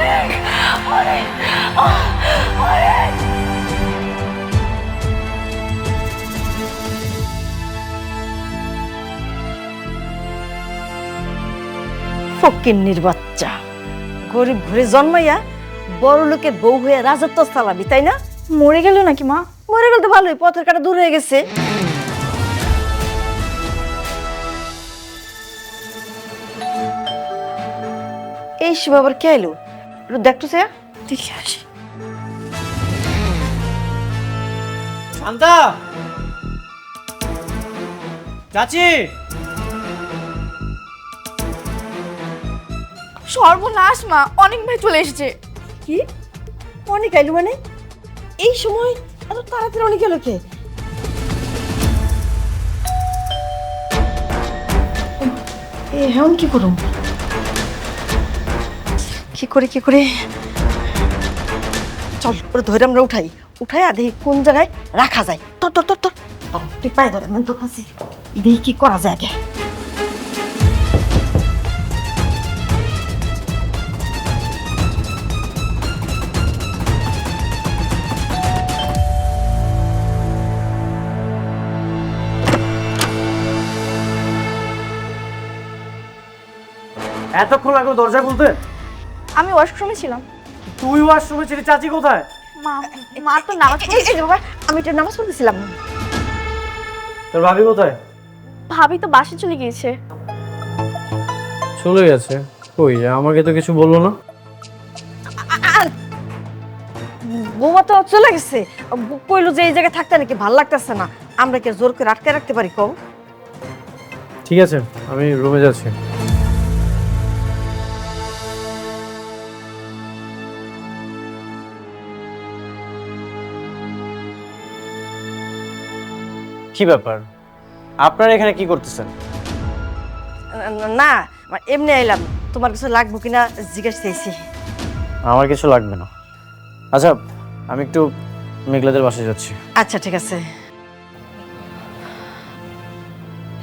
অনেক অনেক অনেক। ফকিন্নির বাচ্চা, গরিব ঘরে জন্মাইয়া বড় লোকের বউ হয়ে রাজত্ব চালাবি, তাই না? মরে গেল নাকি মা? মরে গেল তো ভালোই, পথের কাটা দূর হয়ে গেছে। এই সময় আবার কে এলো? একটু দেখতো সে, দেখে আসি। শান্তা, চাচি, সর্বনাশ মা, অনেক ভাই চলে এসেছে। কি অনেক আইলো মানে? এই সময় এত তাড়াতাড়ি অনেক এলো কে? এখন কি করুম? কি করে চল, ওরা ধরে আমরা উঠাই দেখি কোন জায়গায় রাখা যায়। তোর তোর তোর তোর তুই পায়ে ধরে তোর কাছে দেখি কি করা যায় আগে। এতক্ষণ লাগলো দরজা খুলতে? আমি ওয়াশরুমে ছিলাম। তুই ওয়াশরুমে ছিলি, চাচি কোথায়? মা, মা তো নামাজ এই যে বাবা, আমি এটা নামাজ পড়তেছিলাম। তোর ভাবি কোথায়? ভাবি তো বাসে চলে গিয়েছে। চলে গেছে? কই, আমাকে তো কিছু বললো না। বৌমা তো চলে গেছে, কইলো যে এই জায়গায় থাকতে নাকি ভাল লাগতেছে না। আমরা কি জোর করে আটকে রাখতে পারি কম? ঠিক আছে, আমি রুমে যাচ্ছি। কি ব্যাপার, আপনারা এখানে কি করতেছেন? না, এমনি আইলাম, তোমার কিছু লাগবো কিনা জিজ্ঞেস চাইছি। আমার কিছু লাগবে না। আচ্ছা, আমি একটু মেঘলাদের বাসায় যাচ্ছি। আচ্ছা ঠিক আছে।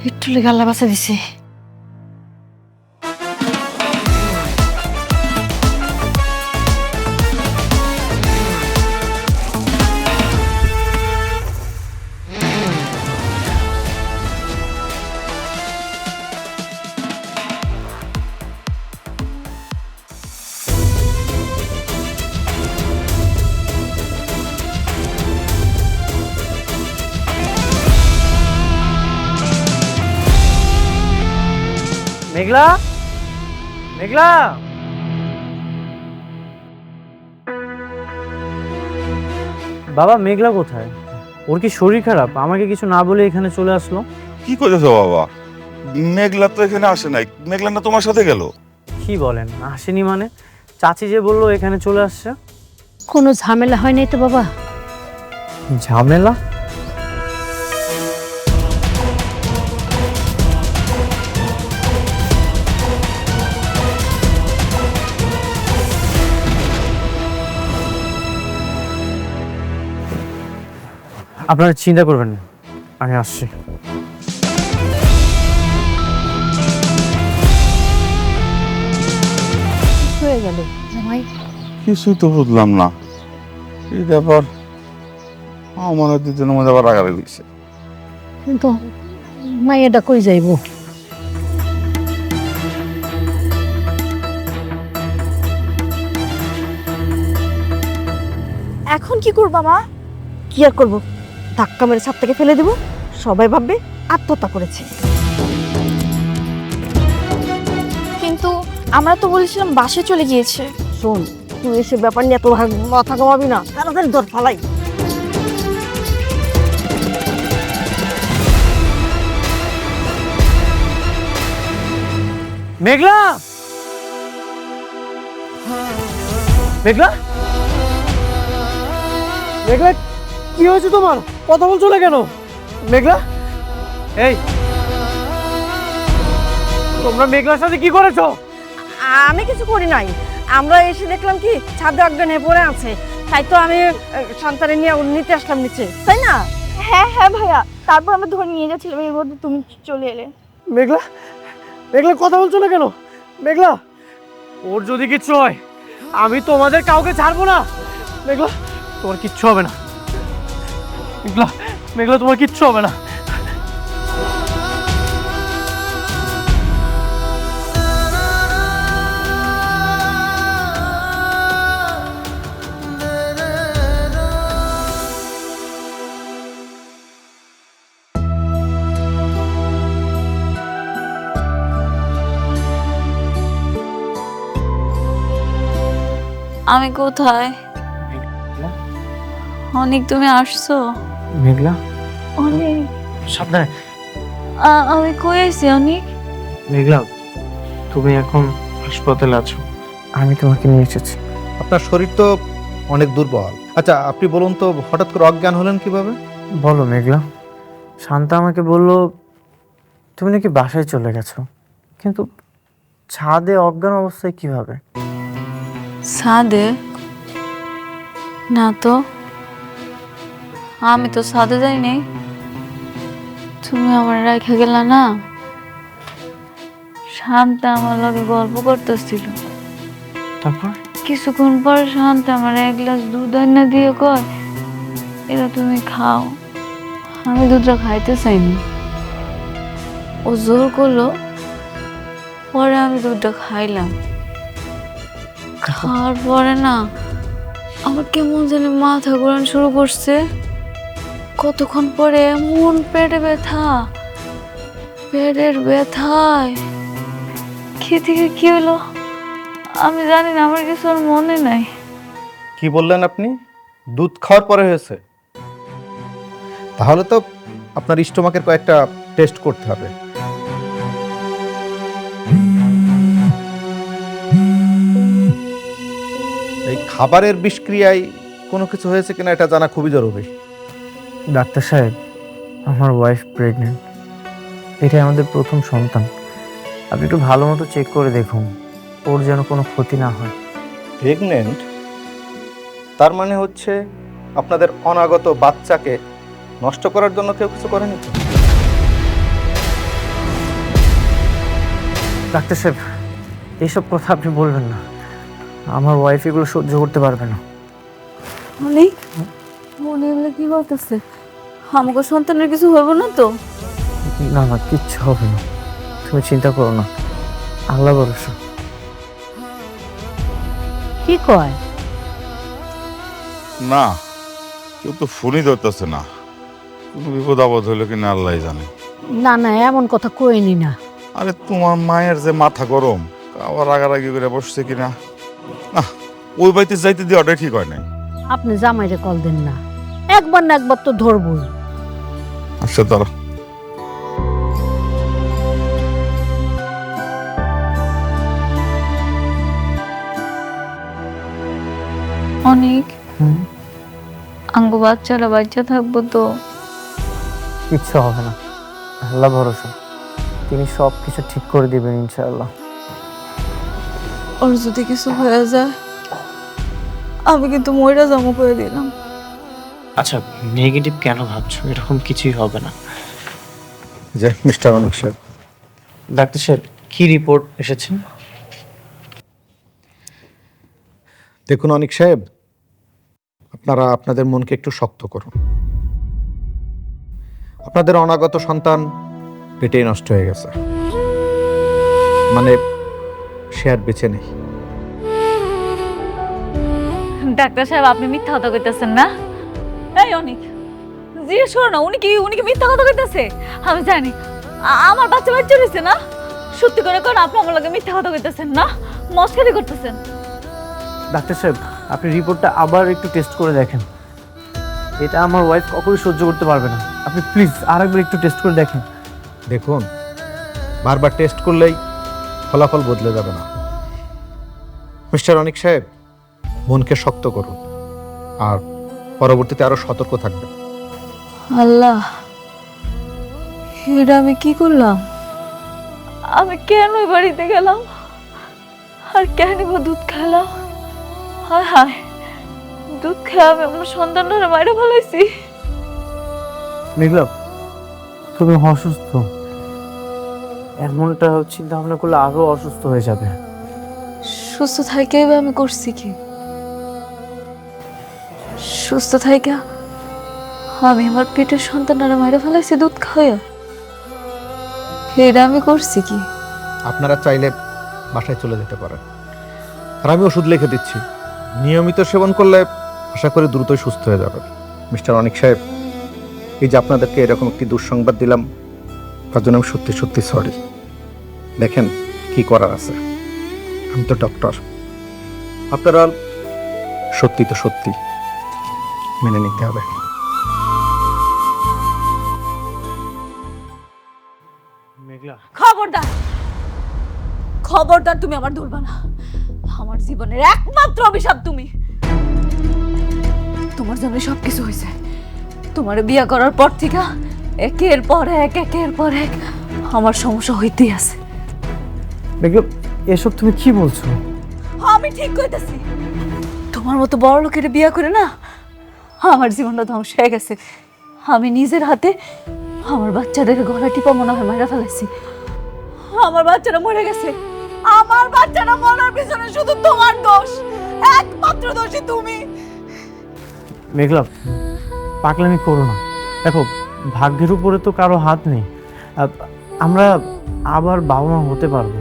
একটু লেগে আল্লাহ বাঁচা দিছি। মেঘলা, মেঘলা, বাবা মেঘলা কোথায়? ওর কি শরীর খারাপ? আমাকে কিছু না বলে এখানে চলে আসলো। কি করেছো বাবা? মেঘলা তো এখানে আসে নাই। মেঘলা না তোমার সাথে গেল? কি বলেন, আসেনি মানে? চাচি যে বললো এখানে চলে আসছে। কোনো ঝামেলা হয় নাই তো বাবা? ঝামেলা? আপনারা চিন্তা করবেন না, আমি আসছি। হয়ে গেল জামাই? কিছুই তো বুঝলাম না। এই ব্যাপার আমার দুজনের মধ্যে আবার রাগারাগি হয়েছে। কিন্তু মাইয়াটা কই যাইব? এখন কি করবা মা? কি আর করবো, ধাক্কা মেরে ছাদ থেকে ফেলে দেবো, সবাই ভাববে আত্মহত্যা করেছে। কিন্তু আমরা তো বলেছিলাম বাসে চলে গিয়েছে। শোন, তুই এসে ব্যাপার নিয়ে এত মাথা কমাবি না, তাড়াতাড়ি দর ফালাই। মেঘলা, মেঘলা, মেঘলা, কি হয়েছে তোমার? কথা বলছো না কেন? মেঘলা, এই তোমরা মেঘলার সাথে কি করেছো? আমি কিছু করি নাই, আমরা এসে দেখলাম কি ছাদে অজ্ঞান হয়ে পড়ে আছে, তাই তো আমি সন্তানে নিয়ে নিতে আসলাম নিচে, তাই না? হ্যাঁ হ্যাঁ ভাইয়া, তারপর আমরা ধরে নিয়ে যাচ্ছিলাম, এর মধ্যে তুমি চলে এলে। মেঘলা, মেঘলা কথা বলছো না কেন? মেঘলা, ওর যদি কিছু হয় আমি তোমাদের কাউকে ছাড়বো না। মেঘলা, তোমার কিচ্ছু হবে না। মেঘলা, মেঘলা, তোমার কিচ্ছু হবে না। আমি কোথায়? অনেক, তুমি আসছো? মেঘলা, অনেক, সাবধানে। আমি কই আছি অনেক? মেঘলা, তুমি এখন হাসপাতালে আছো, আমি তোমাকে নিয়ে এসেছি। আপনার শরীর তো অনেক দুর্বল। আচ্ছা, আপনি বলুন তো হঠাৎ করে অজ্ঞান হলেন কিভাবে? বলো মেঘলা। শান্তা আমাকে বললো তুমি নাকি বাসায় চলে গেছো, কিন্তু ছাদে অজ্ঞান অবস্থায় কিভাবে? ছাদে? না তো, আমি তো ছাদে যাই নাই। তুমি আমার রেখে গেলা না। শান্তা আমার লগে গল্প করতেছিল। তারপর? কিছুক্ষণ পর শান্তা আমার এক গ্লাস দুধ এনে দিয়ে কয়, এটা তুমি খাও। আমি দুধটা খাইতে চাইনি, ও জোর করলো, পরে আমি দুধটা খাইলাম। খাওয়ার পরে না আমার কেমন জানি মাথা ঘোরানো শুরু করছে। কতক্ষণ পরে এমন পেটে ব্যথা, পেটের ব্যথায় কি থেকে কি হলো আমি জানি না, আমার কিছু আর মনে নাই। কি বললেন আপনি? দুধ খাওয়ার পরে হয়েছে? তাহলে তো আপনার স্টোমাকের কয়েকটা টেস্ট করতে হবে। এই খাবারের বিষক্রিয়ায় কোনো কিছু হয়েছে কিনা এটা জানা খুবই জরুরি। ডাক্তার সাহেব, আমার ওয়াইফ প্রেগনেন্ট, এটাই আমাদের প্রথম সন্তান। আপনি একটু ভালো মতো চেক করে দেখুন, ওর যেন কোনো ক্ষতি না হয়। প্রেগনেন্ট? তার মানে হচ্ছে আপনাদের অনাগত বাচ্চাকে নষ্ট করার জন্য কেউ কিছু করেনি তো? ডাক্তার সাহেব, এইসব কথা আপনি বলবেন না, আমার ওয়াইফ এগুলো সহ্য করতে পারবে না। অনেক মনে হলে কি বলতেছে? আমাকে সন্তানের কিছু হইব না তো? না না, কিচ্ছু হবে না, তুমি চিন্তা করো না, আল্লাহ ভরসা। কি কয়? না, কেউ তো ফোনই ধরতেছে না। কোনো বিপদ আপদ হইলো কিনা আল্লাহ জানে। না না, এমন কথা কইনি না। আরে তোমার মায়ের যে মাথা গরম, আবার রাগারাগি করে বসছে কিনা। না, ওই বাড়িতে যাইতে দিয়ে ওটাই ঠিক হয় নাই। আপনি জামাইরে কল দেন না, একবার না একবার তো ধরবই। আচ্ছা তারা অনেক, আঙ্গু বাচ্চারা বাচ্চা থাকবো তো? কিচ্ছু হবে না, আল্লাহ ভরসা, তিনি সব কিছু ঠিক করে দিবেন ইনশাআল্লাহ। ওর যদি কিছু হয়ে যায় আমি কিন্তু ময়রা জমা করে দিলাম। আচ্ছা, নেগেটিভ কেন ভাবছো? এরকম কিছুই হবে না। যে মিস্টার অনিক সাহেব, ডাক্তার সাহেব, কি রিপোর্ট এসেছে? দেখুন অনিক সাহেব, আপনারা আপনাদের মনকে একটু শক্ত করুন। আপনাদের অনাগত সন্তান পেটেই নষ্ট হয়ে গেছে, মানে সে আর বেঁচে নেই। ডাক্তার সাহেব, আপনি মিথ্যা কথা কইতেছেন না? এই অনেক, জিজ্ঞেস করো না, উনি কি মিথ্যা কথা কইতেছে? আমি জানি আমার বাচ্চা বাচ্চা রয়েছে না। সত্যি করে কোন আপনি আমার লগে মিথ্যা কথা কইতেছেন না, মস্কারি করতেছেন? ডাক্তার সাহেব, আপনি রিপোর্টটা আবার একটু টেস্ট করে দেখেন, এটা আমার ওয়াইফ কখনোই সহ্য করতে পারবে না। আপনি প্লিজ আরেকবার একটু টেস্ট করে দেখেন। দেখুন, বারবার টেস্ট করলেই ফলাফল বদলে যাবে না। মিস্টার অনিক সাহেব, মনকে শক্ত করুন আর পরবর্তীতে আরো সতর্ক থাকবেন। আল্লাহ, এটা আমি কি করলাম? আমি কেন ওই বাড়িতে গেলাম আর কেন বা দুধ খেলাম? হায় হায়, দুধ খেয়ে আমি আমার সন্তানরা বাইরে ফেলাইছি। মেঘলা, তুমি অসুস্থ, এমনটা চিন্তা ভাবনা করলে আরো অসুস্থ হয়ে যাবে। সুস্থ থাইকাই বা আমি করছি কি? সুস্থ থাইকা আমি আমার পেটের সন্তানরা মাইরা ফেলাইছি দুধ খাওয়া। এটা আমি করছি কি? আপনারা চাইলে বাসায় চলে যেতে পারেন, আর আমি ওষুধ লিখে দিচ্ছি। নিয়মিত সেবন করলে আশা করি দ্রুতই সুস্থ হয়ে যাবে। মিস্টার অনিক সাহেব, এই যে আপনাদেরকে এরকম একটি দুঃসংবাদ দিলাম, তার জন্য আমি সত্যি সত্যি সরি। দেখেন কি করার আছে, আমি তো ডক্টর। আপনারা সত্যি তো সত্যি মেনে নিতে হবে। মেঘলা, খবরদার, খবরদার, তুমি আমার ধরবা না। আমার জীবনের একমাত্র অভিশাপ তুমি। তোমার জন্য সবকিছু হয়েছে। তোমার বিয়ে করার পর থেকে একের পর এক আমার সমস্যা হইতেই আছে। মেঘলা, এসব তুমি কি বলছো? আমি ঠিক কইতাছি। তোমার মতো বড় লোকের বিয়ে করে না আমার জীবনটা ধ্বংস হয়ে গেছে। আমি নিজের হাতে আমার বাচ্চাদের গলা টিপা মনে হয় মারা ফেলাইছি। আমার বাচ্চারা মরে গেছে। আমার বাচ্চারা মরার পিছনে শুধু তোমার দোষ, একমাত্র দোষী তুমি। মেঘলা, পাগলামি করো না। দেখো, ভাগ্যের উপরে তো কারো হাত নেই। আমরা আবার বাবা মা হতে পারবো।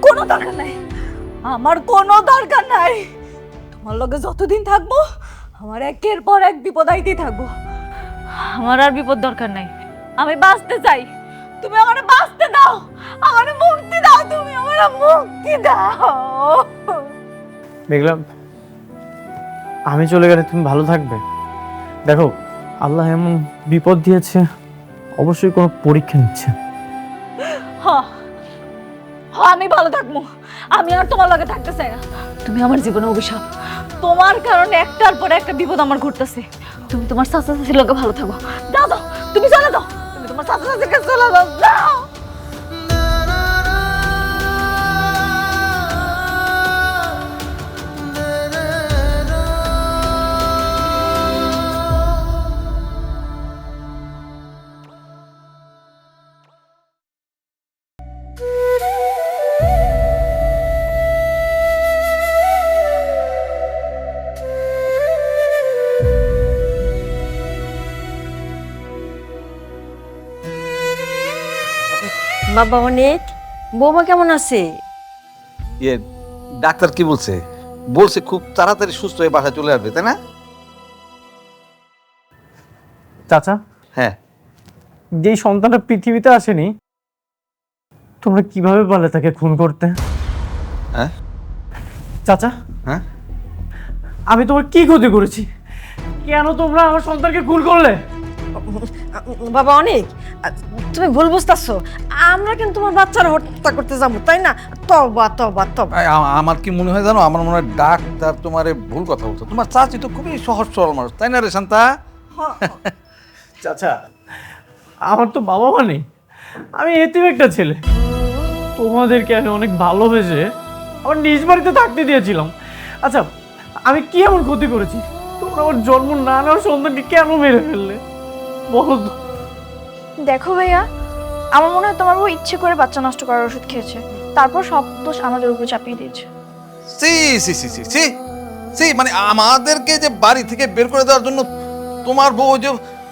কোনো দরকার নাই, আমার কোনো দরকার নাই। তোমার লগে যতদিন থাকবো আমার একের পর এক বিপদ আইতেই থাকবো। আমার আর বিপদ দরকার নাই। আমি বাঁচতে চাই, তুমি আমার বাঁচতে দাও। আমার মুক্তি দাও, তুমি আমার মুক্তি দাও। মেঘলা, আমি চলে গেলে তুমি ভালো থাকবে? দেখো, আল্লাহ এমন বিপদ দিয়েছে, অবশ্যই কোনো পরীক্ষা নিচ্ছে। হ্যাঁ, আমি ভালো থাকবো। আমি আর তোমার লগে থাকতে চাই না। তুমি আমার জীবনে অভিশাপ। তোমার কারণে একটার পর একটা বিপদ আমার ঘটতেছে। তুমি তোমার চাচা চাচির লগে ভালো থাকো। যাও যাও, তুমি চলে যাও। তুমি তোমার চাচা চাচির কাছে চলে যাও, যাও। বাবা অনেক, বৌমা কেমন আছে? ইয়ে, ডাক্তার কি বলছে? বলছে খুব তাড়াতাড়ি সুস্থ হয়ে বাসায় চলে আসবে, তাই না? চাচা, হ্যাঁ। যেই সন্তানটা পৃথিবীতে আসেনি, তোমরা কিভাবে পারলে তাকে খুন করতে? হ্যাঁ? চাচা, হ্যাঁ? আমি তোমার কি ক্ষতি করেছি? কেন তোমরা আমার সন্তানকে খুন করলে? বাবা অনেক, তুমি ভুল বুঝতেছো। আমরা কিন্তু তোমার বাচ্চারা হত্যা করতে যাবো, তাই না? তবা তবা তবা। আমার কি মনে হয় জানো, আমার মনে হয় ডাক্তার তোমার ভুল কথা বলতো। তোমার চাচি তো খুবই সহজ সরল মানুষ, তাই না রে শান্তা? চাচা, আমার তো বাবা মা নেই, আমি এতিম একটা ছেলে। তোমাদেরকে আমি অনেক ভালোবেসে আমার নিজ বাড়িতে থাকতে দিয়েছিলাম। আচ্ছা, আমি কি এমন ক্ষতি করেছি তোমরা আমার জন্ম না নেওয়ার সন্তানকে কেন মেরে ফেললে বলো তো? দেখো ভাইয়া, আমার মনে হয় তোমার বউ ইচ্ছে করে বাচ্চা নষ্ট করার ওষুধ খেয়েছে, তারপর সব দোষ আমাদের উপর চাপিয়ে দিয়েছে। সি সি সি সি সি সি, মানে আমাদেরকে যে বাড়ি থেকে বের করে দেওয়ার জন্য তোমার বউ যে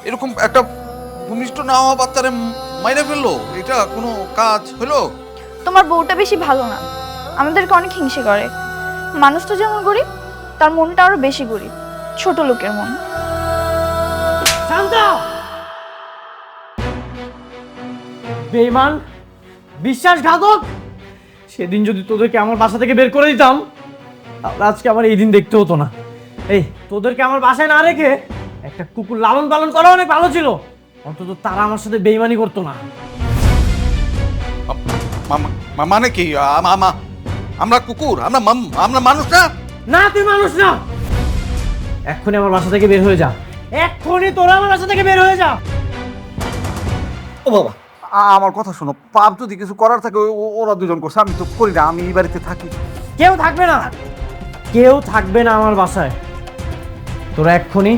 এরকম একটা ভূমিষ্ঠ না হওয়া বাচ্চারে মাইরে ফেললো, এটা কোনো কাজ হলো? তোমার বউটা বেশি ভালো না, আমাদেরকে অনেক হিংসে করে। মানুষটা যেমন গরিব, তার মনটা আরো বেশি গরিব, ছোট লোকের মন। শান্তা, বেঈমান, বিশ্বাসঘাতক! সেদিন যদি তোদেরকে আমার বাসা থেকে বের করে দিতাম, তাহলে আজকে আমার এই দিন দেখতে হতো না। এই, তোদেরকে আমার বাসায় না রেখে একটা কুকুর লালন পালন করা অনেক ভালো ছিল। অন্তত তারা আমার সাথে বেঈমানি করতো না। মানে কি? আমরা কুকুর? আমরা মানুষ না? না, তুই মানুষ না। এক্ষুনি আমার বাসা থেকে বের হয়ে যা। এক্ষুনি তোরা আমার বাসা থেকে বের হয়ে যা। ও বাবা, আমার কথা শোনো। পাপ যদি কিছু করার থাকে ওরা দুজন করছে, আমি তো করি না। আমি এই বাড়িতে থাকি। কেউ থাকবে না, কেউ থাকবে না আমার বাসায়। তোরা এক্ষুনি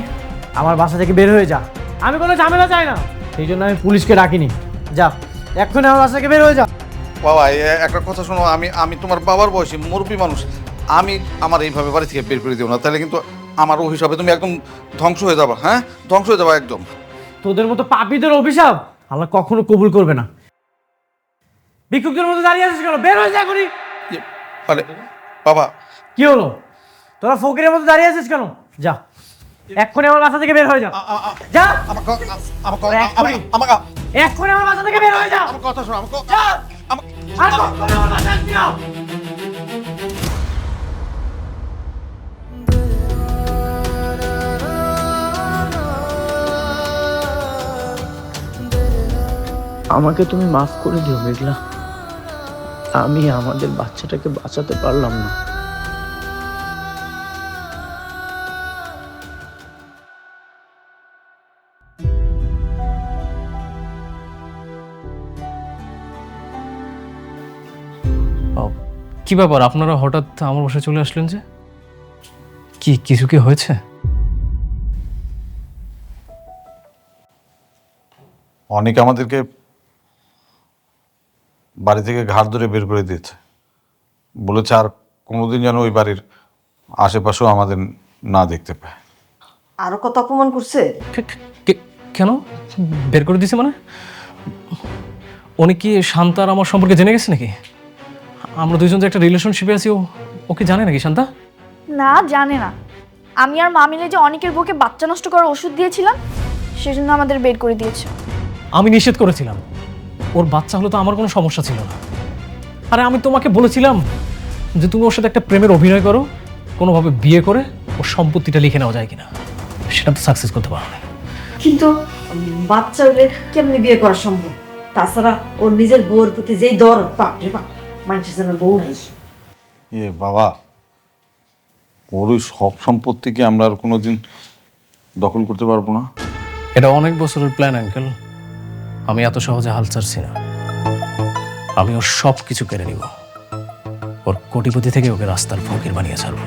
আমার বাসা থেকে বের হয়ে যা। আমি কোনো ঝামেলা চাই না, সেই জন্য আমি পুলিশকে ডাকিনি। যা, এক্ষুনি আমার বাসা থেকে বের হয়ে যা। বাবা, একটা কথা শোনো। আমি তোমার বাবার বয়সী মুরব্বী মানুষ। আমি আমার এইভাবে বাড়ি থেকে বের করে দিও না, তাহলে কিন্তু আমার অভিশাপে তুমি একদম ধ্বংস হয়ে যাবা। হ্যাঁ, ধ্বংস হয়ে যাবা একদম। তোদের মতো পাপীদের অভিশাপ আল্লাহ কখনো কবুল করবে না। ভিক্ষুকদের মতো দাঁড়িয়ে আছিস কেন? বের হয়ে যা করি। আরে বাবা, কি হলো? তোরা ফকিরের মতো দাঁড়িয়ে আছিস কেন? যা, এক্ষুনি আমার বাসা থেকে বের হয়ে যা। যা, এক্ষুনি আমার বাসা থেকে বের হয়ে যা। আমার কথা শোনো, যা, আর কখনো আমার বাসায় আসবি না। আমাকে তুমি মাফ করে দিও মেঘলা, আমি আমাদের বাচ্চাটাকে বাঁচাতে পারলাম না। কি ব্যাপার, আপনারা হঠাৎ আমার বাসায় চলে আসলেন যে? কিছু কি হয়েছে? অনেকে আমাদেরকে বাড়ি থেকে ঘাড় ধরে বের করে দিয়েছে, বলেছে আর কোনোদিন যেন ওই বাড়ির আশেপাশেও আমাদের না দেখতে পায়। আরো কত অপমান করছে। কেন বের করে দিছে মানে? উনি কি শান্তার আমার সম্পর্কে জেনে গেছে নাকি? আমরা দুইজন যে একটা রিলেশনশিপে আছি, ও কি জানে নাকি শান্তা? না, জানে না। আমি আর মা মিলে যে অনেকের বুকে বাচ্চা নষ্ট করার ওষুধ দিয়েছিলাম, সেজন্য আমাদের বের করে দিয়েছে। আমি নিষেধ করেছিলাম, ওর বাচ্চা হলে তো আমার কোনো সমস্যা ছিল না। আরে আমি তোমাকে বলেছিলাম যে তুমি ওর সাথে একটা প্রেমের অভিনয় করো, কোনোভাবে বিয়ে করে ওর সম্পত্তিটা লিখে নেওয়া যায় কিনা। সেটা তো সাকসেস করতে পারো না। কিন্তু বাচ্চা হলে কেমনি বিয়ে করা সম্ভব? তাছাড়া ওর নিজের বউর প্রতি যেই দরদ, বাপরে বাপ, মানুষের জন্য বউ নাই। বাবা, ওর ওই সব সম্পত্তিকে আমরা আর কোনোদিন দখল করতে পারবো না। এটা অনেক বছরের প্ল্যান আঙ্কেল, আমি এত সহজে হাল ছাড়ছি না। আমি ওর সব কিছু কেড়ে নিব, ওর কোটিপতি থেকে ওকে রাস্তার ফকির বানিয়ে ছাড়বো।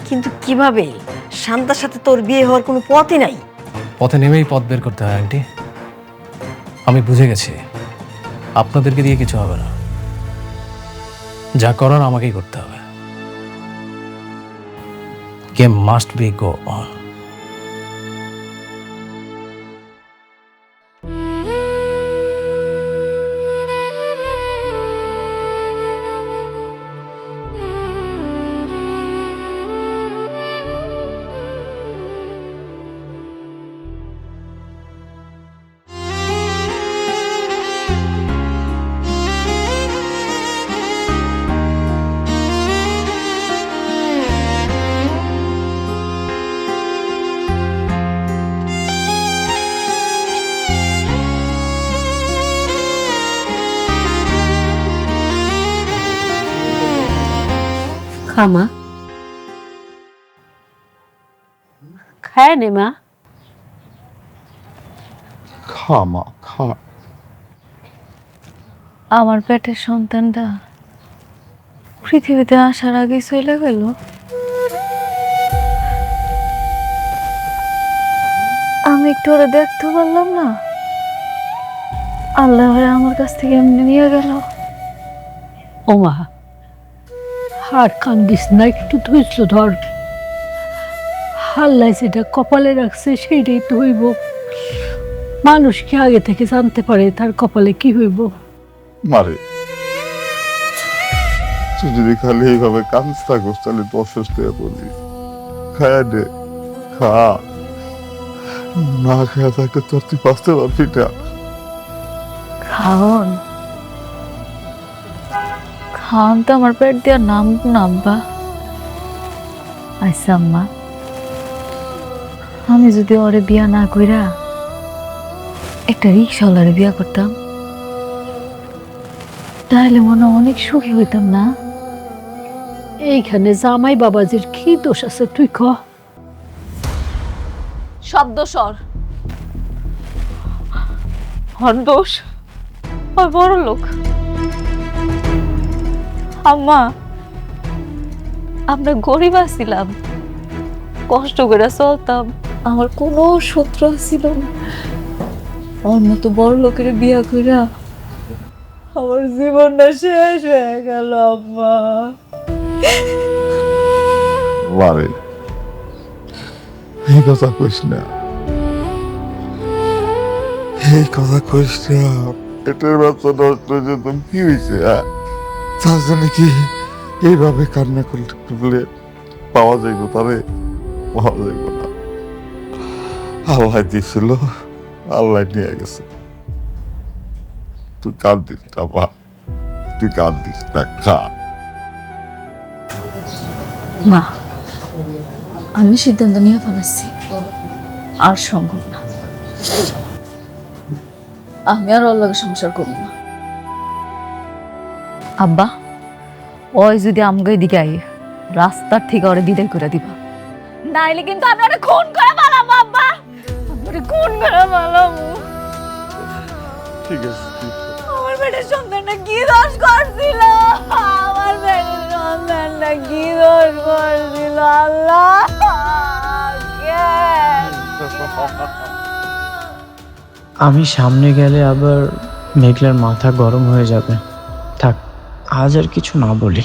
কিন্তু কিভাবে? শান্তার সাথে তোর বিয়ে হওয়ার কোনো পথই নাই। পথে নেমেই পথ বের করতে হয় আন্টি। আমি বুঝে গেছি আপনাদেরকে দিয়ে কিছু হবে না, যা করার আমাকেই করতে হবে। Game must be go on. খামা খায় নে মা। খা মা, খা। আমার পেটের সন্তানটা পৃথিবীতে আসার আগে চলে গেল। আমি একটু ওরা দেখতে পারলাম না, আল্লাহ আমার কাছ থেকে এমনি নিয়ে গেল। ও মা, আর কান্দিস না, একটু ধৈর্য ধর। আল্লাহ যেটা কপালে রাখছে সেইটাই তো হইব। মানুষ কি আগে থেকে জানতে পারে তার কপালে কি হইব? মারে, তুই যদি খালি এইভাবে কাঁদতে থাকোস তাহলে তো অসুস্থ হয়ে পড়বি। খায়া দে, খা। না খায়া থাকলে তোর তুই বাঁচতে পারবি না। খাওন খাওন তো আমার পেট দেওয়ার নাম না আব্বা। আচ্ছা আম্মা, আমি যদি ওরে বিয়া না কইরা একটা রিক্সাওয়ালারে বিয়া করতাম, তাহলে মনে অনেক সুখী হইতাম না? এইখানে জামাই বাবাজির কি দোষ আছে তুই ক? সব দোষর হর দোষ, ওই বড় লোক। আম্মা, আমরা গরিব আছিলাম, কষ্ট করে চলতাম, আমার কোনো শত্রু ছিল না। ওর মতো বড় লোকের বিয়া কইরা আমার জীবনটা শেষ হয়ে গেল আম্মা। মারে এই কথা কইস না, এই কথা কইস না। পেটের বাচ্চা নষ্ট হয়েছে তো কি হয়েছে? তার জন্য কি এইভাবে কান্না করলে পাওয়া যাইব? তারে পাওয়া যাইব না। আল্লাহ দিয়েছিল, আল্লাহ নিয়ে গেছে। তুই কাঁদিস না মা, তুই কাঁদিস না, খা। মা, আমি সিদ্ধান্ত নিয়ে ফেলেছি, আর সম্ভব না। আমি আর ওর লগে সংসার করব না। আব্বা, ওই যদি আমগো এদিকে আই, রাস্তার থেকে ওরে বিদায় করে দিবা, নাইলে কিন্তু আমি ওরে খুন করে মারাবো। আব্বা, ওরে খুন করে মারাবো। ঠিক আছে, আমার পেটের সন্তানটা কি দোষ করছিল? আমার পেটের সন্তানটা কি দোষ করছিল? আল্লাহ, কেন? আমি সামনে গেলে আবার মেঘলার মাথা গরম হয়ে যাবে। থাক, আজ আর কিছু না বলি।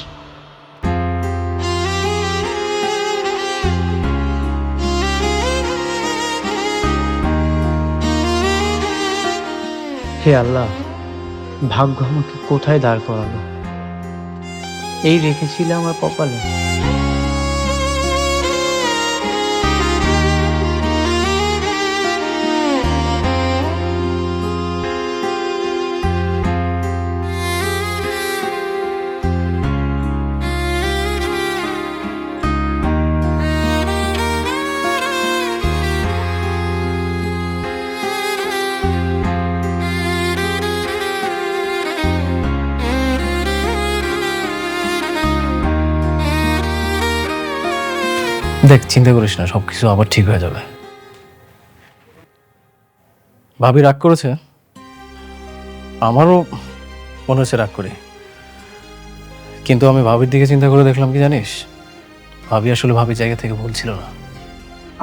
হে আল্লাহ, ভাগ্য আমাকে কোথায় দাঁড় করালো? এই রেখেছিল আমার কপালে। দেখ, চিন্তা করিস না, সবকিছু আবার ঠিক হয়ে যাবে। ভাবি রাগ করেছে, আমারও মনে হচ্ছে রাগ করি, কিন্তু আমি ভাবির দিকে চিন্তা করে দেখলাম কি জানিস, ভাবি আসলে ভাবির জায়গা থেকে ভুল ছিল না।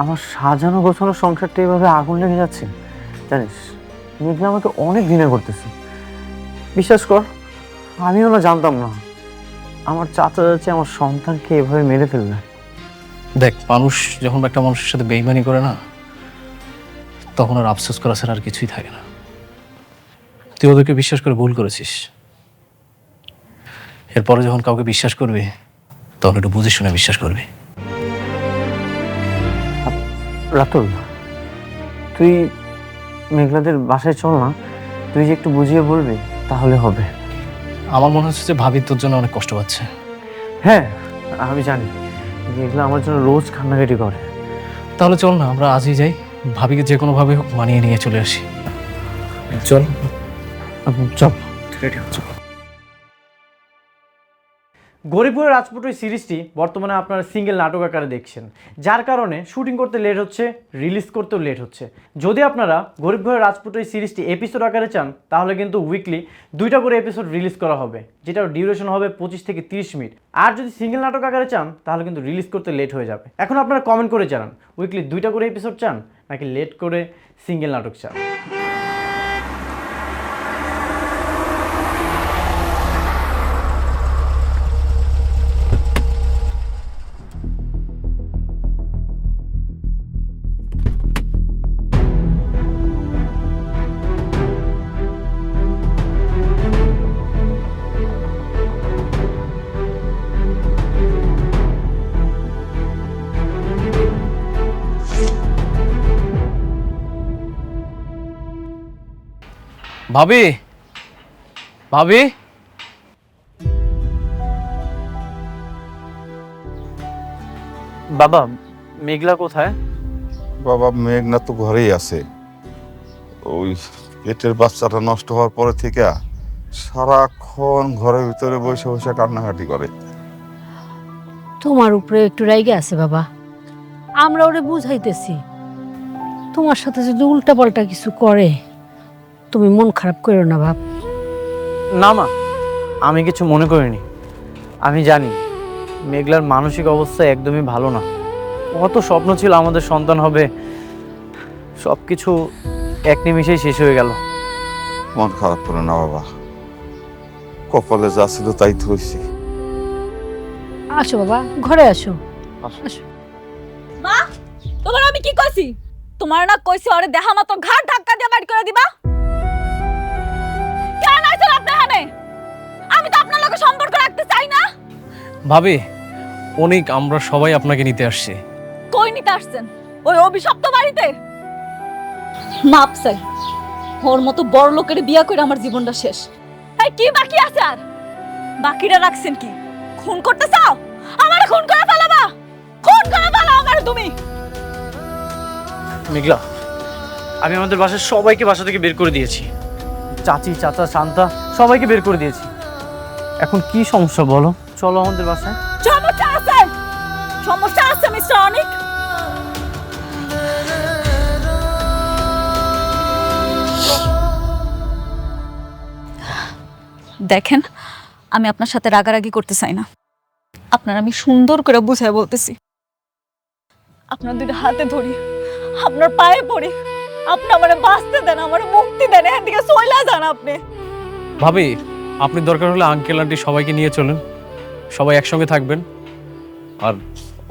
আমার সাজানো গোছানো সংসারটা এভাবে আগুন লেগে যাচ্ছে, জানিস মেঘলা আমাকে অনেক ঘৃণা করতেছে। বিশ্বাস কর, আমিও না জানতাম না আমার চাচা চাচি আমার সন্তানকে এভাবে মেরে ফেলবে। দেখ, মানুষ যখন একটা মানুষের সাথে বেইমানি করে না, তখন আর আফসোস করা ছাড়া আর কিছুই থাকে না। তুই ওদেরকে বিশ্বাস করে ভুল করেছিস, এরপরে যখন কাউকে বিশ্বাস করবি তখন একটু বুঝে শুনে বিশ্বাস করবি। রাতুল, তুই মেঘলাদের বাসায় চল না, তুই যে একটু বুঝিয়ে বলবি তাহলে হবে। আমার মনে হচ্ছে যে ভাবি তোর জন্য অনেক কষ্ট পাচ্ছে। হ্যাঁ, আমি জানি মেঘলা আমার জন্য রোজ কান্নাকাটি করে। তাহলে চল না, আমরা আজই যাই, ভাবিকে যে কোনোভাবে হোক মানিয়ে নিয়ে চলে আসি। চল চল, রেডি হচ্ছে। গরিবপুরের রাজপুত এই সিরিজটি বর্তমানে আপনারা সিঙ্গেল নাটক আকারে দেখছেন, যার কারণে শুটিং করতে লেট হচ্ছে, রিলিজ করতেও লেট হচ্ছে। যদি আপনারা গরিবপুরের রাজপুত এই সিরিজটি এপিসোড আকারে চান, তাহলে কিন্তু উইকলি 2টা করে এপিসোড রিলিজ করা হবে, যেটার ডিউরেশন হবে 25 থেকে 30 মিনিট। আর যদি সিঙ্গেল নাটক আকারে চান, তাহলে কিন্তু রিলিজ করতে লেট হয়ে যাবে। এখন আপনারা কমেন্ট করে জানান, উইকলি 2টা করে এপিসোড চান নাকি লেট করে সিঙ্গেল নাটক চান। ভাবি, ভাবি, বাবা, মেঘলা কোথায়? বাবা, মেঘনা তো ঘরেই আছে। ওই পেটের বাচ্চাটা নষ্ট হওয়ার পরে থেকে সারাক্ষণ ঘরের ভিতরে বসে বসে কান্নাকাটি করে। তোমার উপরে একটু রাইগে আছে বাবা, আমরা ওরে বুঝাইতেছি। তোমার সাথে যদি উল্টাপাল্টা কিছু করে, তুমি মন খারাপ করো না বাপ। না মা, আমি কিছু মনে করিনি। আমি জানি মেঘলার মানসিক অবস্থা একদমই ভালো না। কত স্বপ্ন ছিল আমাদের সন্তান হবে, সব কিছু এক নিমিষেই শেষ হয়ে গেল। মন খারাপ করে না বাবা, কপালে যা ছিল তাই তো হয়েছে। আসো বাবা, ঘরে আসো। মা, তোমার আমি কি কইছি? তোমার না কইছি ওরে দেখা মতো ঘাট ধাক্কা দিয়ে বাইর করে দিবা? কেন আইছেন আপনি এখানে? আমি তো আপনার লগে সম্পর্ক রাখতে চাই না। ভাবি, অনেক আমরা সবাই আপনাকে নিতে আসছি। কই নিতে আসছেন? ওই অভিশপ্ত বাড়িতে? মাপ চাই, ওর মতো বড় লোকের বিয়া করে আমার জীবনটা শেষ। এই কি বাকি আছে আর? বাকিটা রাখছেন কি? খুন করতে চাও? আমারে খুন করে ফেলাবা? খুন করে ফেলাও আমারে তুমি। মেঘলা, আমি আমাদের বাসার সবাইকে বাসা থেকে বের করে দিয়েছি। চাচি, চাচা, শান্তা সবাইকে বের করে দিয়েছি। এখন কি সমস্যা বলো? চলো আমাদের বাসায়। সমস্যা আছে, সমস্যা আছে মিস্টার অনিক। দেখেন, আমি আপনার সাথে রাগারাগি করতে চাই না। আপনার আমি সুন্দর করে বুঝায় বলতেছি। আপনার দুইটা হাতে ধরি, আপনার পায়ে পড়ি, আপনি আমারে বাঁচতে দেন, আমারে মুক্তি দেন, এখান থেকে চইলা যান আপনি। ভাবি, আপনি দরকার হলে আঙ্কেল আন্টি সবাইকে নিয়ে চলেন, সবাই একসঙ্গে থাকবেন। আর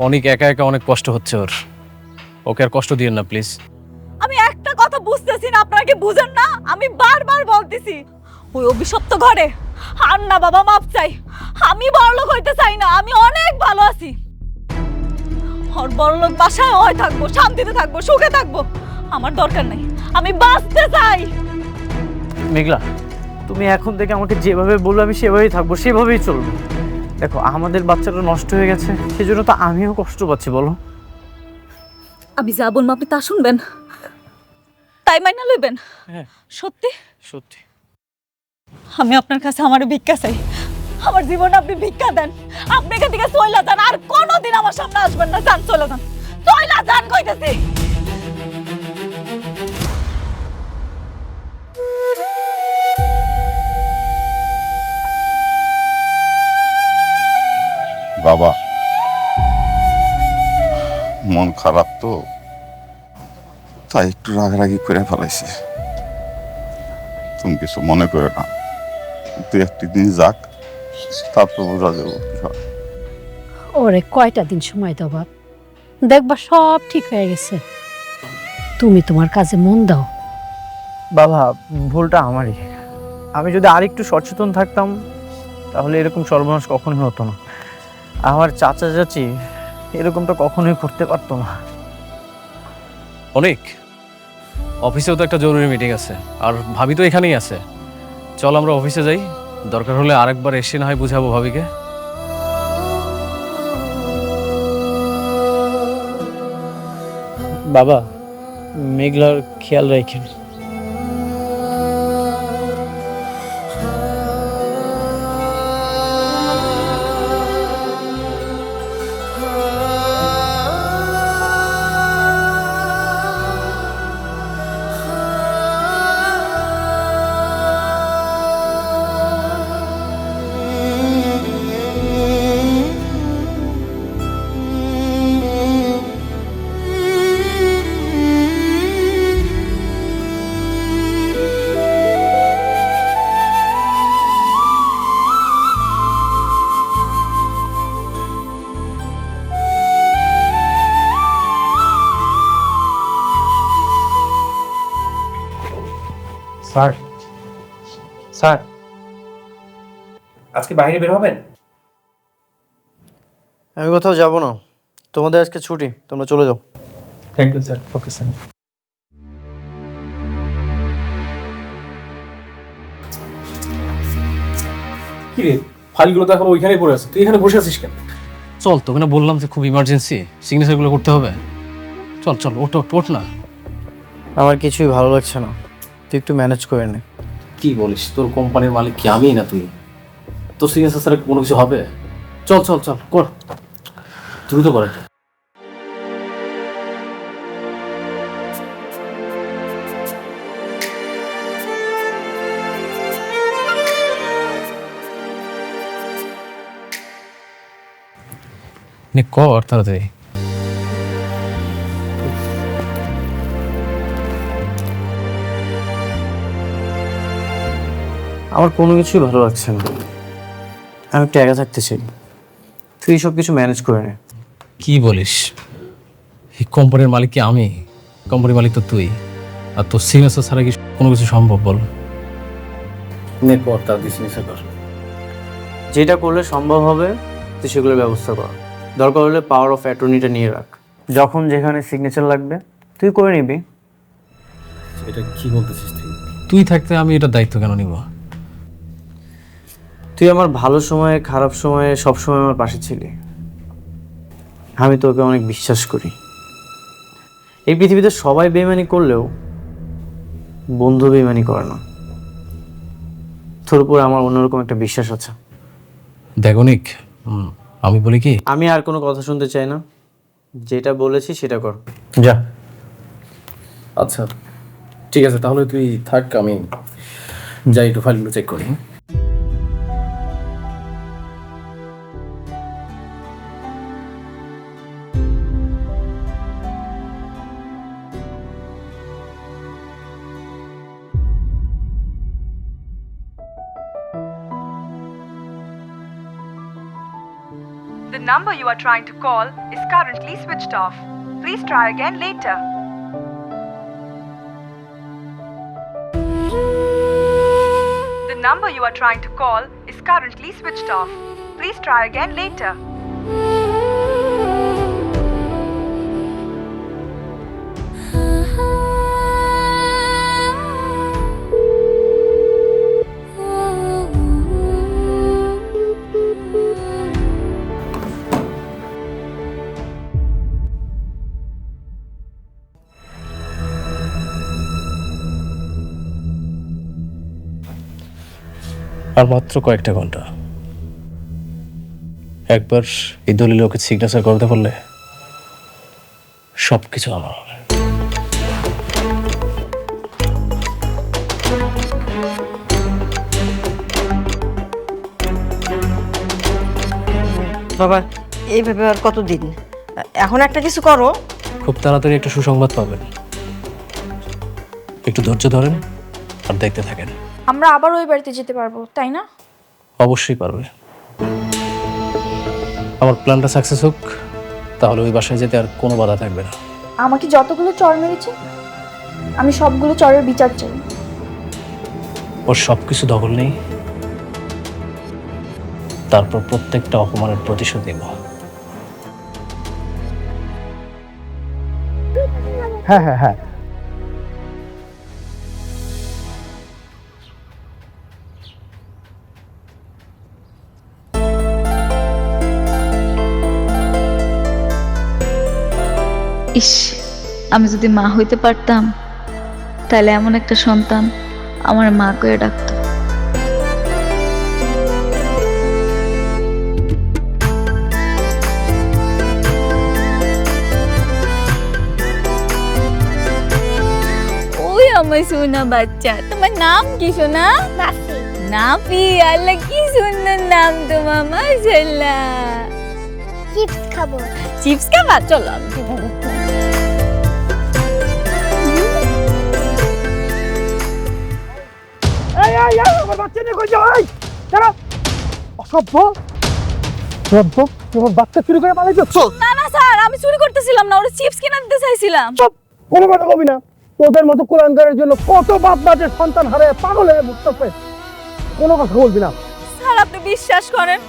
অনেক একা একা অনেক কষ্ট হচ্ছে ওর, ওকে আর কষ্ট দিয়েন না প্লিজ। আমি একটা কথা বুঝতেছি না, আপনারা কি বুঝেন না? আমি বারবার বলতেছি ওই অভিশপ্ত ঘরে আর না বাবা, মাপ চাই। আমি বড়লোক হইতে চাই না, আমি অনেক ভালো আছি। ওর বড়লোক বাসায় হয় থাকবো, শান্তিতে থাকবো, সুখে থাকবো, আমার দরকার নাই। আমি বাঁচতে চাই। মেঘলা, তুমি এখন থেকে আমাকে যেভাবে বলবে আমি সেভাবেই থাকবো, সেভাবেই চলবো। দেখো, আমাদের বাচ্চাটা নষ্ট হয়ে গেছে, সেজন্য তো আমিও কষ্ট পাচ্ছি, বলো। আমি যা বলবো আপনি তা শুনবেন, তাই মাইনা লইবেন? হ্যাঁ, সত্যি সত্যি। আমি আপনার কাছে আমার ভিক্ষা চাই। আমার জীবনে আপনি ভিক্ষা দেন। আপনি এখান থেকে চইলা যান, আর কোনোদিন আমার সামনে আসবেন না। যান, চলে যান, চইলা যান কইতেছি। বাবা, মন খারাপ তো, তাই একটু রাগারাগি করে ফেলাইছি। তুমি কিছু মনে করে না, তুই একটি দিন যাক, তারপর বোঝা যাবো কি হয়। ওরে কয়টা দিন সময় দাও বাপ, দেখবা সব ঠিক হয়ে গেছে। তুমি তোমার কাজে মন দাও। বাবা, ভুলটা আমারই। আমি যদি আরেকটু সচেতন থাকতাম তাহলে এরকম সর্বনাশ কখনোই হতো না। আমার চাচা চাচি এরকমটা কখনোই করতে পারতো না। অনেক, অফিসেও তো একটা জরুরি মিটিং আছে, আর ভাবি তো এখানেই আছে। চল আমরা অফিসে যাই, দরকার হলে আরেকবার এসে না হয় বুঝাবো ভাবিকে। বাবা, মেঘলার খেয়াল রাখেন। স্যার, স্যার, আজকে বাইরে বের হবেন? আমি কোথাও যাব না, তোমাদের আজকে ছুটি, তোমরা চলে যাও। Thank you sir. Okay sir. কি রে, ফাইলগুলো তো এখন ওইখানেই পড়ে আছে, তুই এখানে বসে আছিস কেন? চল, তোকে না বললাম যে খুব ইমার্জেন্সি, সিগনেচারগুলো করতে হবে। চল চল, ওঠ ওঠ ওঠ না। আমার কিছুই ভালো লাগছে না, তুই একটু ম্যানেজ করে নে। কি বলিস, তোর কোম্পানির মালিক কি আমি না তুই? তোর সিগনেচার ছাড়া কোনো কিছু হবে? চল চল চল, কর, দ্রুত করে। কর তাড়াতাড়ি। আমার কোনো কিছুই ভালো লাগছে না, আমি একটু একা থাকতে চাই। তুই সব কিছু ম্যানেজ করে নে। কি বলিস? এই কোম্পানির মালিক কি আমি? কোম্পানির মালিক তো তুই। আর তোর সিগনেচার ছাড়া কি কোনো কিছু সম্ভব বল? নেটওয়ার্ক তার সিগনেচার কর। যেটা করলে সম্ভব হবে তুই সেগুলোর ব্যবস্থা কর। দরকার হলে পাওয়ার অফ অ্যাটর্নিটা নিয়ে রাখ, যখন যেখানে সিগনেচার লাগবে তুই করে নিবি। এটা কি বলতেছিস তুই? তুই থাকতে আমি এটা দায়িত্ব কেন নিব? তুই আমার ভালো সময়ে খারাপ সময়ে সবসময় আমার পাশে ছিলি। আমি তোকে অনেক বিশ্বাস করি। এই পৃথিবীতে সবাই বেইমানি করলেও বন্ধু বেইমানি করে না। তোর উপর আমার অন্যরকম একটা বিশ্বাস আছে। দেখনিক, আমি বলি কি, আমি আর কোনো কথা শুনতে চাই না, যেটা বলেছি সেটা কর, যা। আচ্ছা ঠিক আছে, তাহলে তুই থাক, আমি যাই একটু ফাইলগুলো চেক করি। The number you are trying to call is currently switched off. Please try again later. The number you are trying to call is currently switched off. Please try again later. আর মাত্র কয়েকটা ঘন্টা। একবার এই দলিলে ওকে signature করতে পারলে সব কিছু আমার হবে। বাবা এইভাবে আর কতদিন? এখন একটা কিছু করো। খুব তাড়াতাড়ি একটা সুসংবাদ পাবেন, একটু ধৈর্য ধরেন আর দেখতে থাকেন। আমরা আবার ওই বাড়িতে যেতে পারবো, তাই না? অবশ্যই পারবে। আমার প্ল্যানটা সাকসেস হোক, তাহলে ওই বাসায় যেতে আর কোনো বাধা থাকবে না। আমাকে যতগুলো চর মেরেছে আমি সবগুলো চরের বিচার চাই। ওর সব কিছু দখল নেই, তারপর প্রত্যেকটা অপমানের প্রতিশোধ নেব। হ্যাঁ হ্যাঁ হ্যাঁ, ইস, আমি যদি মা হইতে পারতাম তাহলে এমন একটা সন্তান আমার মা করে ডাকতো। ওই আমার সোনা বাচ্চা, তোমার নাম কি সোনা? নাফি। আল্লাহ কি সুন্দর নাম তোমার, মাশাআল্লাহ। চিপস খাবো। চিপস খাবা? চলো আমি আমার বাচ্চা নিয়ে কই যাই? দাঁড়া, অসভ্য অসভ্য, তোমার বাচ্চা চুরি করে পালাই যাচ্ছ? না না স্যার, আমি চুরি করতেছিলাম না, ওরা চিপস কিনে দিতে চাইছিলাম। চুপ, কোনো কথা কবি না। তোদের মতো কোরআনকারের জন্য কত বাপ মায়ের সন্তান হারায় পাগল হয়ে মুক্তপে, কোনো কথা বলবি না। স্যার আপনি বিশ্বাস করেন,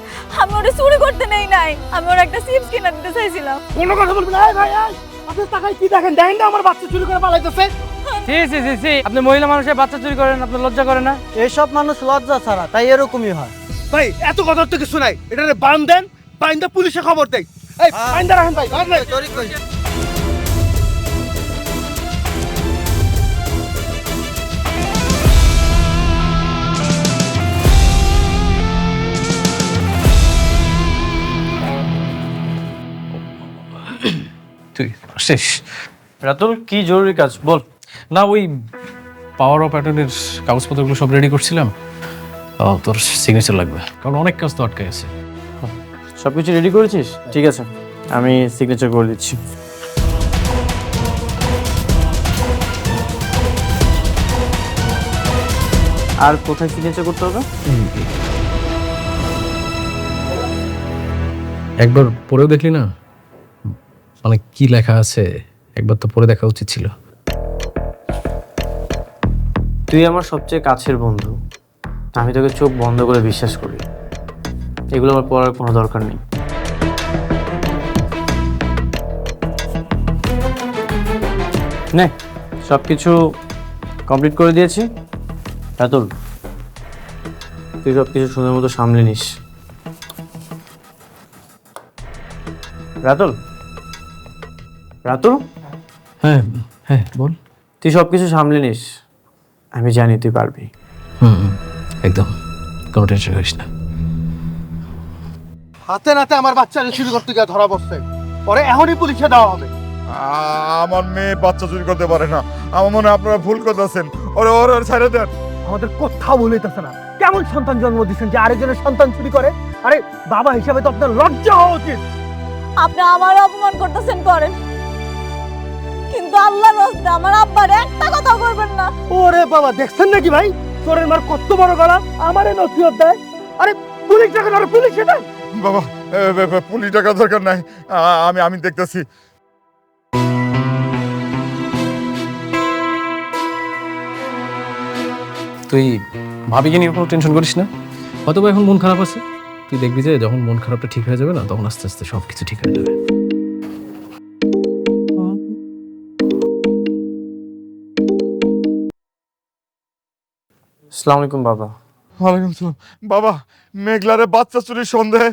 আমি ওরা চুরি করতে নেই নাই, আমি ওরা একটা চিপস কিনে দিতে চাইছিলাম। কোনো কথা বলবি না। এই ভাই, এই আপনার টাকায় কি দেখেন? দেখেন না আমার বাচ্চা চুরি করে পালাইতেছে। আপনি মহিলা মানুষের বাচ্চা চুরি করেন, আপনার লজ্জা করে না? এইসব মানুষ লজ্জা ছাড়া, তাই এরকমই হয়। ভাই এত কথা তো কিছু নাই, এটারে বান দেন, বাইন্দা পুলিশে খবর দেয়। এই বাইন্দা রাখেন ভাই, চুরি কই। তুই শেষ। রাতুল, কি জরুরি কাজ বল। না, ওই পাওয়ার অফ অ্যাটর্নির কাগজপত্রগুলো সব রেডি করছিলাম। তোর সিগনেচার লাগবে, কারণ অনেক কাজ তো আটকে গেছে। সবকিছু রেডি করেছিস? ঠিক আছে, আমি সিগনেচার করে দিচ্ছি। আর কোথায় সিগনেচার করতে হবে? একবার পরেও দেখলি না, মানে কি লেখা আছে একবার তো পড়ে দেখা উচিত ছিল। তুই আমার সবচেয়ে কাছের বন্ধু, আমি তোকে চোখ বন্ধ করে বিশ্বাস করি। এগুলো আমার পড়ার কোনো দরকার নেই। নে, সব কিছু কমপ্লিট করে দিয়েছি। রাতুল, তুই সব কিছু সুন্দর মতো সামলে নিস। রাতুল, রাতুল, হ্যাঁ হ্যাঁ বল। তুই সব কিছু সামলে নিস, আমি জানি তুই পারবি। একদম, কোনো টেনশন করিস না। হাতে নাতে আমার বাচ্চাকে চুরি করতে গিয়ে ধরা পড়ছে, পরে এখনই পুলিশে দেওয়া হবে। আমার মেয়ে বাচ্চা চুরি করতে পারে না, আমার মনে হয় আপনারা ভুল করতেছেন। ওরে ওরে ছেড়ে দেন। আমাদের কোথাও ভুল হইতেছে না। কেমন সন্তান জন্ম দিচ্ছেন যে আরেকজনের সন্তান চুরি করে? আরে বাবা হিসাবে তো আপনার লজ্জা হওয়া উচিত। আপনি আমার অপমান করতেছেন করেন, কিন্তু আল্লাহর রাস্তায় আমার আব্বার একটা কথা করবেন না। ওরে বাবা, দেখছেন নাকি ভাই চোরের মার কত বড় গলা? আমারে নসিহত দেয়। আরে পুলিশ টাকা ধরে পুলিশে দেয়। বাবা পুলিশ টাকা দরকার নাই, আমি দেখতেছি। তুই ভাবিকে নিয়ে কোনো টেনশন করিস না, হয়তো বা এখন মন খারাপ আছে। তুই দেখবি যে যখন মন খারাপটা ঠিক হয়ে যাবে না, তখন আস্তে আস্তে সব কিছু ঠিক হয়ে যাবে। আসসালামু আলাইকুম বাবা। ওয়ালাইকুম আসসালাম। বাবা, মেঘলারে বাচ্চা চুরির সন্দেহে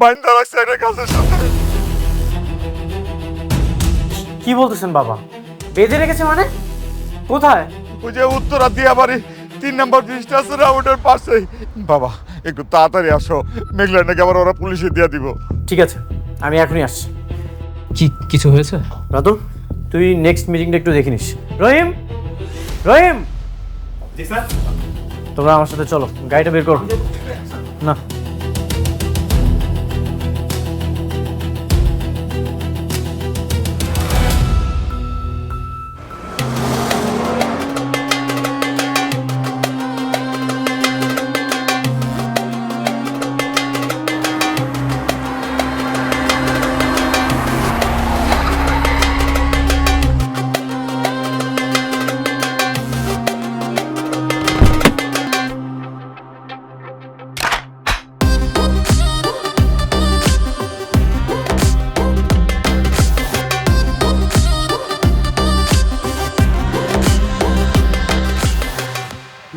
বাইন্দা রাখছে একটা কাজের সাথে। কি বলতেছেন বাবা? বেঁধে রেখেছে মানে? কোথায়? ওই যে উত্তরা দিয়া বাড়ি 3 নম্বর ব্রিজটা আছে না, ওটার পাশেই। বাবা একটু তাড়াতাড়ি আসো, মেঘলা নাকি আবার ওরা পুলিশে দিয়ে দিব। ঠিক আছে, আমি এখনই আসছি। কি কিছু হয়েছে? রাতুল, তুই নেক্সট মিটিংটা একটু দেখে নিস। রহিম, রহিম, জি স্যার, তোমরা আমার সাথে চলো, গাড়িটা বের করো। না,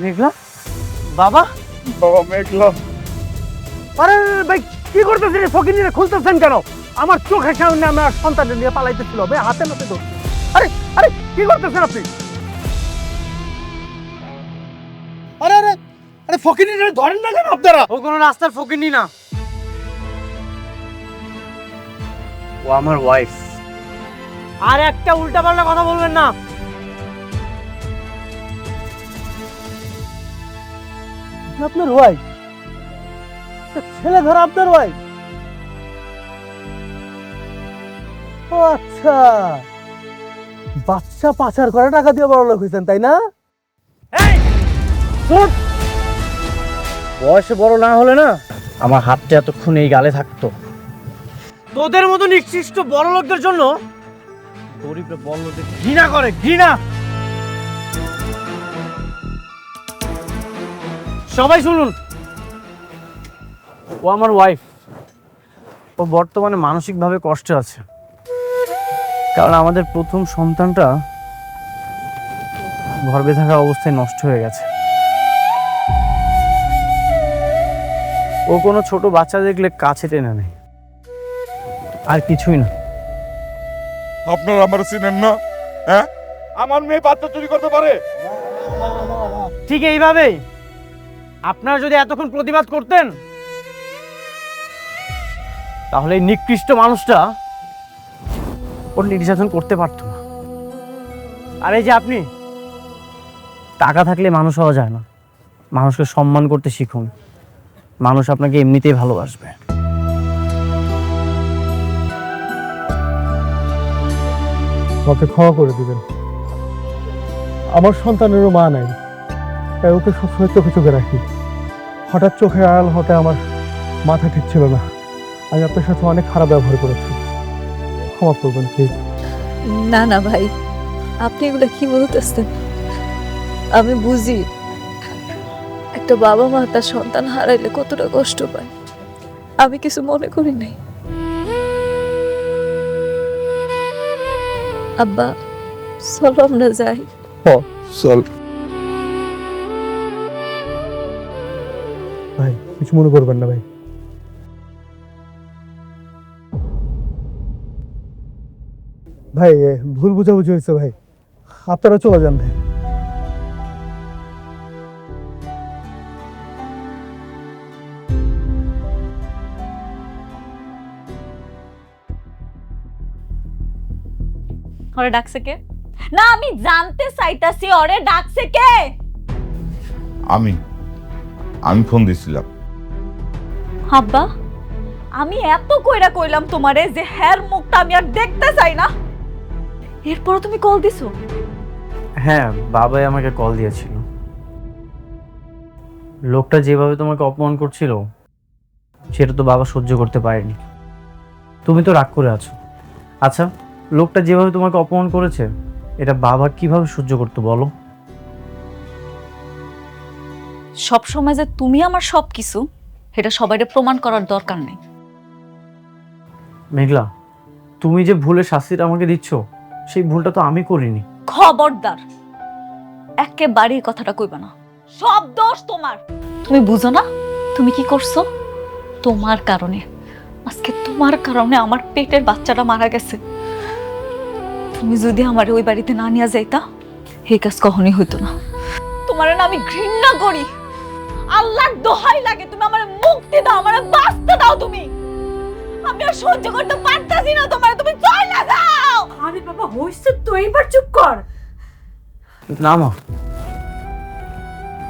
মেঘলা বাবা। বাবা মেঘলা, আরে ভাই কি করতেছেন? ফকিনিরে খুলতেছেন কেন? আমার চোখের সামনে আমার সন্তানকে নিয়ে পালাইতেছিল, ভাই হাতে নাতে ধরছে। আরে আরে কি করতেছেন আপনি? আরে আরে আরে ফকিনিরে ধরেন না কেন আপনারা? ও কোনো রাস্তার ফকিরনি না, ও আমার ওয়াইফ। আর একটা উল্টাপাল্টা কথা বলবেন না। আপনার ওয়াইফ? ছেলে ধরা আপনার ওয়াইফ? ও আচ্ছা, বাচ্চা পাচার করে টাকা দিয়ে বড় লোক হয়েছেন তাই না? এই চুপ! বয়সে বড় না হলে না আমার হাতটা এতক্ষণ এই গালে থাকতো। তোদের মতো নিকৃষ্ট বড় লোকদের জন্য গরিবরা বড় লোকদের ঘৃণা করে, ঘৃণা। সবাই শুনুন, ও আমার ওয়াইফ। ও বর্তমানে মানসিকভাবে কষ্টে আছে, কারণ আমাদের প্রথম সন্তানটা গর্ভে থাকা অবস্থায় নষ্ট হয়ে গেছে। ও কোনো ছোট বাচ্চা দেখলে কাছে টেনে নেয়, আর কিছুই না। আপনারা আমার চিনেন না? হ্যাঁ, আমার মেয়ে বাচ্চা চুরি করতে পারে? ঠিক এইভাবেই আপনারা যদি এতক্ষণ প্রতিবাদ করতেন, তাহলে এই নিকৃষ্ট মানুষটা ওর নির্যাতন করতে পারতো না। আর এই যে আপনি, টাকা থাকলে মানুষ হওয়া যায় না। মানুষকে সম্মান করতে শিখুন, মানুষ আপনাকে এমনিতেই ভালোবাসবে। ওকে ক্ষমা করে দিবেন। আমার সন্তানেরও মা নাই, তাই ওকে সবসময় চোখে চোখে রাখি। হঠাৎ চোখের আড়াল হতে আমার মাথা ঠিক ছিল না। আমি আপনার সাথে অনেক খারাপ ব্যবহার করেছি, ক্ষমা করবেন প্লিজ। না না ভাই, আপনি এগুলো কি বলতেছেন? আমি বুঝি একটা বাবা মা তার সন্তান হারাইলে কতটা কষ্ট পায়। আমি কিছু মনে করি নাই। আব্বা চলো আমরা যাই। চল। ভাই কিছু মনে করবেন না ভাই। ভাই ভুল বুঝাবুঝি হয়েছে ভাই, আপনারা চলে যান ভাই। ওরে ডাকছে কে? না আমি জানতে চাইতাছি ওরে ডাকছে কে? আমি ফোন দিছিলাম। আব্বা আমি এত কইরা কইলাম তোমারে যে হের মুখটা আমি আর দেখতে চাই না, এরপর তুমি কল দিছো? হ্যাঁ, বাবাই আমাকে কল দিয়েছিল। লোকটা যেভাবে তোমাকে অপমান করছিল সেটা তো বাবা সহ্য করতে পারেনি। তুমি তো রাগ করে আছো। আচ্ছা, লোকটা যেভাবে তোমাকে অপমান করেছে এটা বাবা কিভাবে সহ্য করতে বলো? সব সময় যে তুমি আমার সব কিছু এটা সবাইকে প্রমাণ করার দরকার নেই। মেঘলা, তুমি যে ভুলের শাস্তিটা আমাকে দিচ্ছ সেই ভুলটা তো আমি করিনি। খবরদার একেবারে এই কথাটা কইবা না, সব দোষ তোমার। তুমি বুঝো না তুমি কি করছো? তোমার কারণে আজকে তোমার কারণে আমার পেটের বাচ্চাটা মারা গেছে। তুমি যদি আমার ওই বাড়িতে না নিয়ে যাইতা এই কাজ কখনোই হইতো না। তোমার না আমি ঘৃণা করি। আল্লাহর দোহাই লাগে তুমি আমার মুক্তি দাও, আমার বাঁচতে দাও। তুমি আমি আর সহ্য করতে পারতাছি না তোমার, তুমি চলে যাও। আরে বাবা হইছে তো, এইবার চুপ কর। না মা,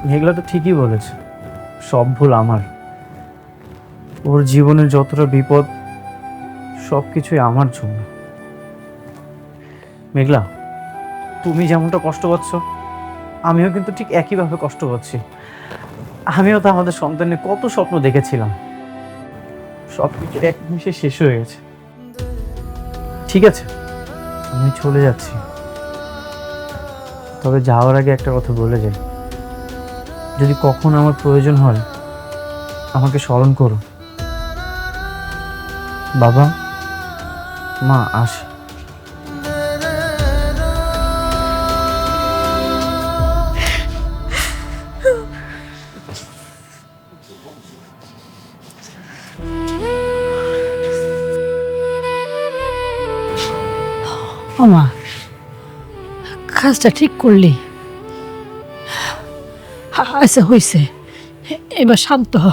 মেঘলা তো ঠিকই বলেছে, সব ভুল আমার। ওর জীবনের যতটা বিপদ সব কিছুই আমার জন্য। মেঘলা, তুমি যেমনটা কষ্ট পাচ্ছ আমিও কিন্তু ঠিক একইভাবে কষ্ট পাচ্ছি। আমিও তো আমাদের সন্তানের কত স্বপ্ন দেখেছিলাম, সব কিছু এক নিমিষে শেষ হয়ে গেছে। ঠিক আছে, আমি চলে যাচ্ছি, তবে যাওয়ার আগে একটা কথা বলে যাই, যদি কখনো আমার প্রয়োজন হয় আমাকে স্মরণ করো। বাবা মা, আসি। ওমা, কাজটা ঠিক করলি। আচ্ছা হয়েছে, এবার শান্ত হ।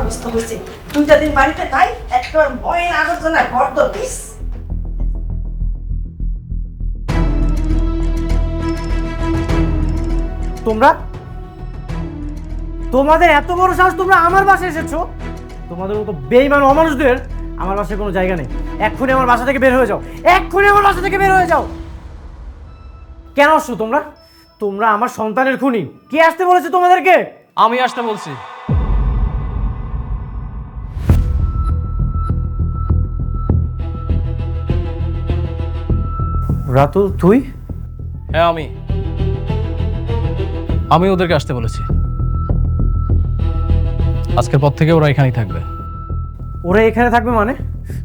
অবস্থা হয়েছে, 2 দিন বাড়িতে নাই, একটা বয়ের আলোচনা বড্ড পিস। তোমাদের এত বড় সাহস, তোমরা আমার বাসায় এসেছো? তোমাদের মতো বেঈমান অমানুষদের আমার বাসায় কোনো জায়গা নেই। এক্ষুনি আমার বাসা থেকে বের হয়ে যাও, এক্ষুনি আমার বাসা থেকে বের হয়ে যাও। কেন আসছো তোমরা? তোমরা আমার সন্তানের খুনি। কে আসতে বলেছে তোমাদেরকে? আমি আসতে বলছি। রাতুল, তুই? হ্যাঁ আমি ওদেরকে আসতে বলেছি। আজকের পর থেকে ওরা এখানেই থাকবে। ওরা এখানে থাকবে মানে?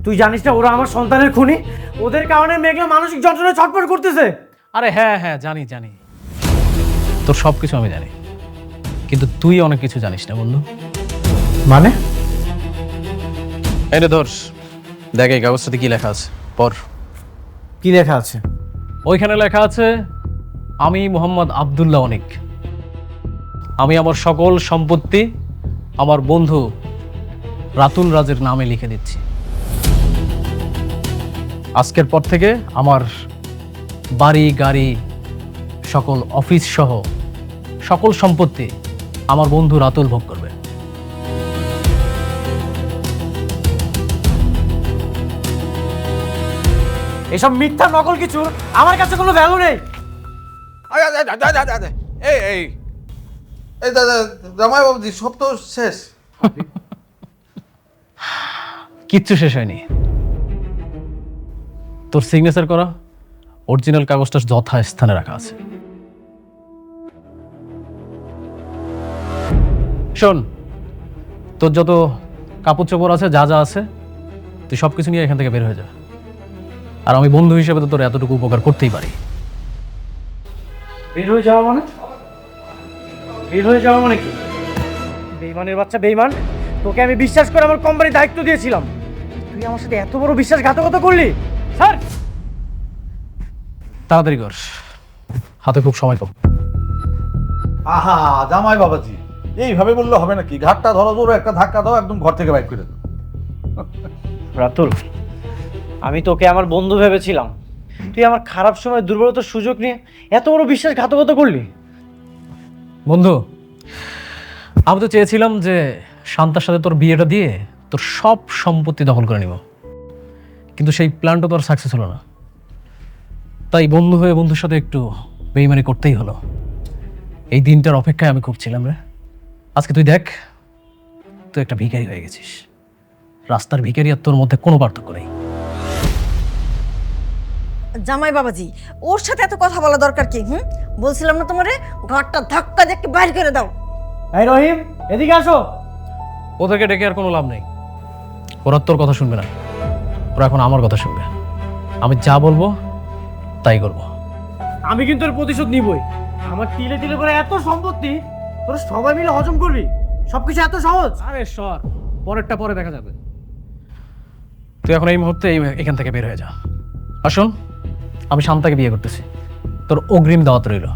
তুই জানিস না ওরা আমার সন্তানের খুনি? ওদের কারণে মেঘলা মানসিক যন্ত্রণায় ছটফট করতেছে। আরে হ্যাঁ জানি, তোর সব কিছু আমি জানি, কিন্তু তুই অনেক কিছু জানিস না বন্ধু। মানে? এই রে ধর, দেখ এই কাগজটাতে কি লেখা আছে, পড়। কি লেখা আছে? ওইখানে লেখা আছে, আমি মোহাম্মদ আব্দুল্লাহ অনিক, আমি আমার সকল সম্পত্তি আমার বন্ধু রাতুল রাজের নামে লিখে দিচ্ছি। আজকের পর থেকে আমার বাড়ি গাড়ি সকল অফিস সহ সকল সম্পত্তি আমার বন্ধু রাতুল ভোগ করবে। এসব মিথ্যা নকল কিছু আমার কাছে কোনো ভ্যালু নেই। এই এই দাদা জামাই বাবুজি সব তো শেষ। কিচ্ছু শেষ হয়নি। তোর সিগনেচার করা অরিজিনাল কাগজটা যথাস্থানে রাখা আছে। শোন, তোর যত কাপড় চোপড় আছে, যা যা আছে, তুই সব কিছু নিয়ে এখান থেকে বের হয়ে যা। আর আমি বন্ধু হিসেবে তো তোর এতটুকু উপকার করতেই পারি। বের হয়ে যাওয়া মানে? বের হয়ে যাওয়া মানে কি? বেইমানের বাচ্চা বেইমান, তোকে আমি বিশ্বাস করে আমার কোম্পানির দায়িত্ব দিয়েছিলাম, তুই আমার সাথে এত বড় বিশ্বাসঘাতকতা করলি। স্যার তাড়াতাড়ি কর, হাতে খুব সময় কম। আহা জামাই বাবাজি, এইভাবে বললে হবে নাকি? ঘাটটা ধরো, জোরে একটা ধাক্কা দাও, একদম ঘর থেকে বাইক করে দাও। রাতুল, আমি তোকে আমার বন্ধু ভেবেছিলাম, তুই আমার খারাপ সময় দুর্বলতার সুযোগ নিয়ে এত বড় বিশ্বাসঘাতকতা করলি। বন্ধু, আমি তো চেয়েছিলাম যে শান্তার সাথে তোর বিয়েটা দিয়ে তোর সব সম্পত্তি দখল করে নিব, কিন্তু সেই প্ল্যানটা তো আর সাকসেস হলো না। তাই বন্ধু হয়ে বন্ধুর সাথে একটু বেইমানি করতেই হলো। এই দিনটার অপেক্ষায় আমি খুব ছিলাম রে। আজকে তুই দেখ, তুই একটা ভিখারি হয়ে গেছিস। রাস্তার ভিখারি আর তোর মধ্যে কোনো পার্থক্য নেই। জামাই বাবাজি, ওর সাথে এত কথা বলা দরকার কি? বলছিলাম না তোমারে, ঘরটা ধাক্কা দিয়ে বাইর করে দাও। এই রহিম, এদিকে আসো। ওদেরকে ডেকে আর কোনো লাভ নেই, ওরা তোর কথা শুনবে না, ওরা এখন আমার কথা শুনবে। আমি যা বলবো তাই করবো। আমি কিন্তু এর প্রতিশোধ নিবই। আমার তিলে তিলে করে এত সম্পত্তি তোরা সবাই মিলে হজম করবি? সবকিছু এত সহজ? আরে সর, পরেরটা পরে দেখা যাবে। তুই এখন এই মুহূর্তে এখান থেকে বের হয়ে যা। আসুন, আমি শান্তাকে বিয়ে করতেছি, তোর অগ্রিম দাওয়াত রইল।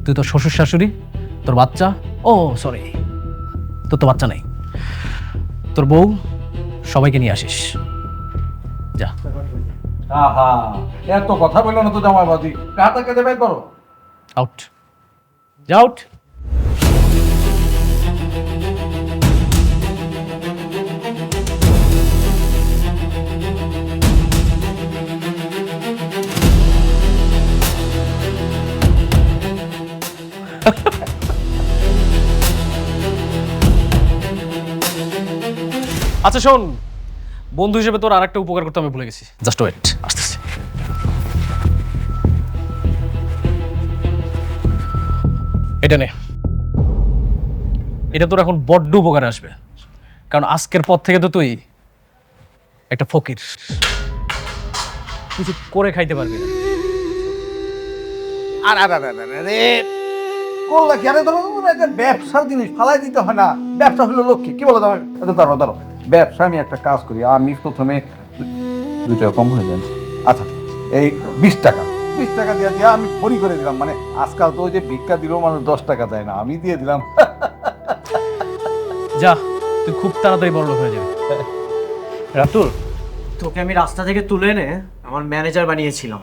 তুই তোর শ্বশুর শাশুড়ি, তোর বাচ্চা, ও সরি, তোর তো বাচ্চা নেই, তোর বউ, সবাইকে নিয়ে আসিস। যা। আহা, এত কথা বললো না তো জামাই বাবাজি, ঘাটটা কেটে বের করো। আউট, যা আউট। আচ্ছা শোন, বন্ধু হিসেবে তোর আরেকটা উপকার করতে আমি ভুলে গেছি। জাস্ট ওয়েট, আসতেছি। এটা নে, এটা তোর এখন বড্ড উপকারে আসবে, কারণ আজকের পর থেকে তো তুই একটা ফকির, কিছু করে খাইতে পারবি না। আর করলা কি? আরে ধরো একটা ব্যবসার জিনিস ফালাই দিতে হয় না। ব্যবসা হলো লক্ষ্মী, কি বলো? ধরো ব্যবসা, আমি একটা কাজ করি, আমি প্রথমে 2 টাকা কম হয়ে যাচ্ছে। আচ্ছা, এই 20 টাকা দিয়ে আমি ফরি করে দিলাম। মানে আজকাল তো ওই যে ভিক্ষা দিলেও মানুষ 10 টাকা দেয় না, আমি দিয়ে দিলাম। যা, তুই খুব তাড়াতাড়ি বড়লোক হয়ে যাবে। রাতুল, তোকে আমি রাস্তা থেকে তুলে এনে আমার ম্যানেজার বানিয়েছিলাম,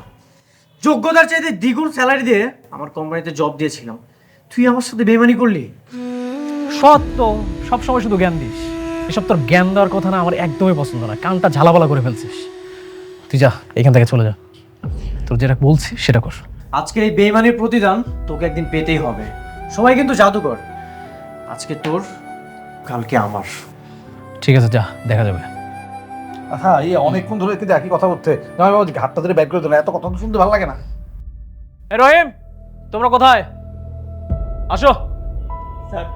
যোগ্যতার চাইতে দ্বিগুণ স্যালারি দিয়ে আমার কোম্পানিতে জব দিয়েছিলাম, তুই আমার সাথে বেইমানি করলি। সত্য, সবসময় শুধু জ্ঞান দিস। এসব তোর জ্ঞান দেওয়ার কথা না, আমার একদমই পছন্দ না। কানটা ঝালাপালা করে ফেলছিস। তুই যা, এখান থেকে চলে যা। তোর যেটা বলছি সেটা কর। আজকে এই বেইমানির প্রতিদান তোকে একদিন পেতেই হবে। সবাই কিন্তু জাদুকর, আজকে তোর, কালকে আমার। ঠিক আছে, যা, দেখা যাবে। আচ্ছা, এই অনেকক্ষণ ধরে কিন্তু একই কথা বলতে, জামাই বাবাজি ঘাটটা ধরে বের করে দিল, এত কথা তো শুনতে ভালো লাগে না। এ রহিম, তোমরা কোথায়? আসো। স্যার,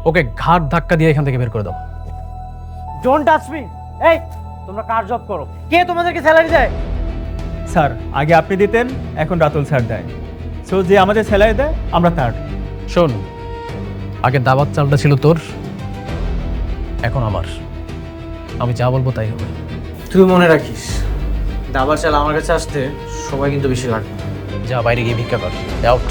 ওকে ঘাট ধাক্কা দিয়ে এখান থেকে বের করে দাও। Don't touch me. এই, তোমরা কার জব করো? কে তোমাদেরকে স্যালারি দেয়? স্যার, আগে আপনি দিতেন, এখন রাতুল স্যার দেয়। সো যে আমাদের স্যালারি দেয় আমরা তার। শোন, আগে দাবাত চালটা ছিল তোর, এখন আমার। আমি যা বলবো তাই হবে। তুই মনে রাখিস, দাবার চাল আমার কাছে আসতে সবাই কিন্তু বেশি লাগবে। যা, বাইরে গিয়ে ভিক্ষা কর। আউট।